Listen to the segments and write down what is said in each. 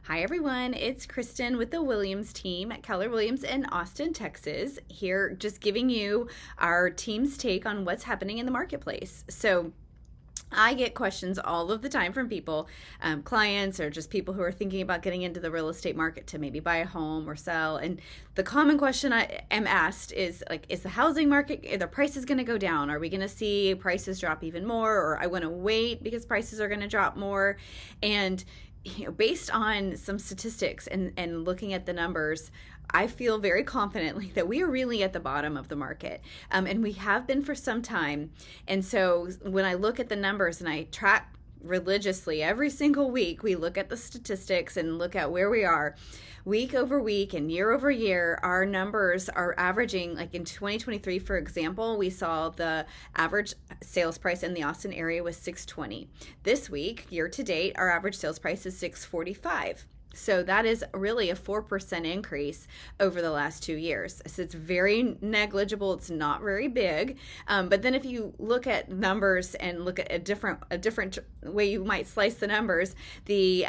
Hi everyone, it's Kristen with the Williams team at Keller Williams in Austin, Texas. Here just giving you our team's take on what's happening in the marketplace. So I get questions all of the time from people, clients or just people who are thinking about getting into the real estate market to maybe buy a home or sell. And the common question I am asked is is the housing market, are the prices going to go down? Are we going to see prices drop even more? Or I want to wait because prices are going to drop more. And based on some statistics and looking at the numbers, I feel very confidently that we are really at the bottom of the market, and we have been for some time. And so when I look at the numbers and I track religiously every single week, we look at the statistics and look at where we are week over week and year over year. Our numbers are averaging, like in 2023, for example, we saw the average sales price in the Austin area was $620. This week, year to date, our average sales price is $645. So that is really a 4% increase over the last 2 years. So it's very negligible. It's not very big. But then if you look at numbers and look at a different way you might slice the numbers, the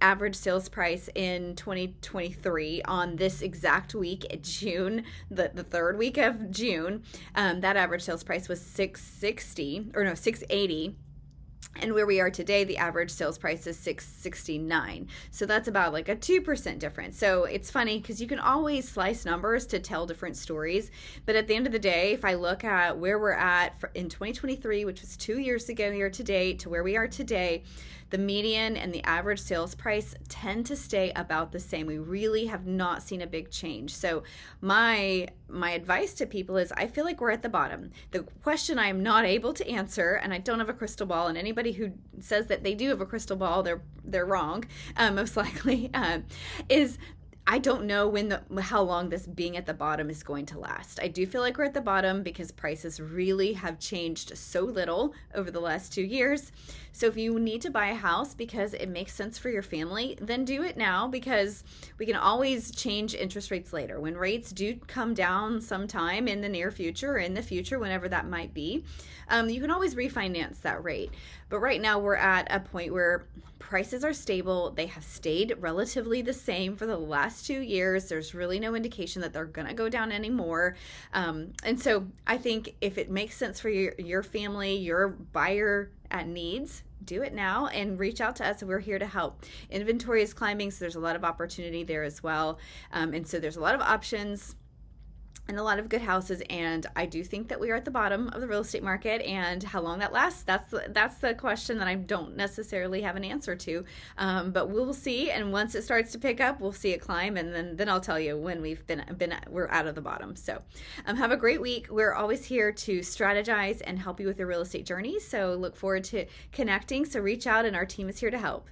average sales price in 2023 on this exact week, June, the third week of June, that average sales price was $680. And where we are today, the average sales price is $669. So that's about like a 2% difference. So it's funny because you can always slice numbers to tell different stories. But at the end of the day, if I look at where we're at in 2023, which was 2 years ago year to date, to where we are today, the median and the average sales price tend to stay about the same. We really have not seen a big change. So my advice to people is I feel like we're at the bottom. The question I am not able to answer, and I don't have a crystal ball, and anybody who says that they do have a crystal ball, they're wrong, most likely, is I don't know how long this being at the bottom is going to last. I do feel like we're at the bottom because prices really have changed so little over the last 2 years. So if you need to buy a house because it makes sense for your family, then do it now, because we can always change interest rates later. When rates do come down sometime in the near future or in the future, whenever that might be, you can always refinance that rate. But right now we're at a point where prices are stable. They have stayed relatively the same for the last 2 years. There's really no indication that they're going to go down anymore. And so I think if it makes sense for your family, your buyer needs, do it now and reach out to us. We're here to help. Inventory is climbing, so there's a lot of opportunity there as well. And so there's a lot of options and a lot of good houses, and I do think that we are at the bottom of the real estate market. And how long that lasts, that's the question that I don't necessarily have an answer to, but we'll see. And once it starts to pick up, we'll see it climb, and then I'll tell you when we're out of the bottom. So have a great week. We're always here to strategize and help you with your real estate journey, so look forward to connecting. So reach out, and our team is here to help.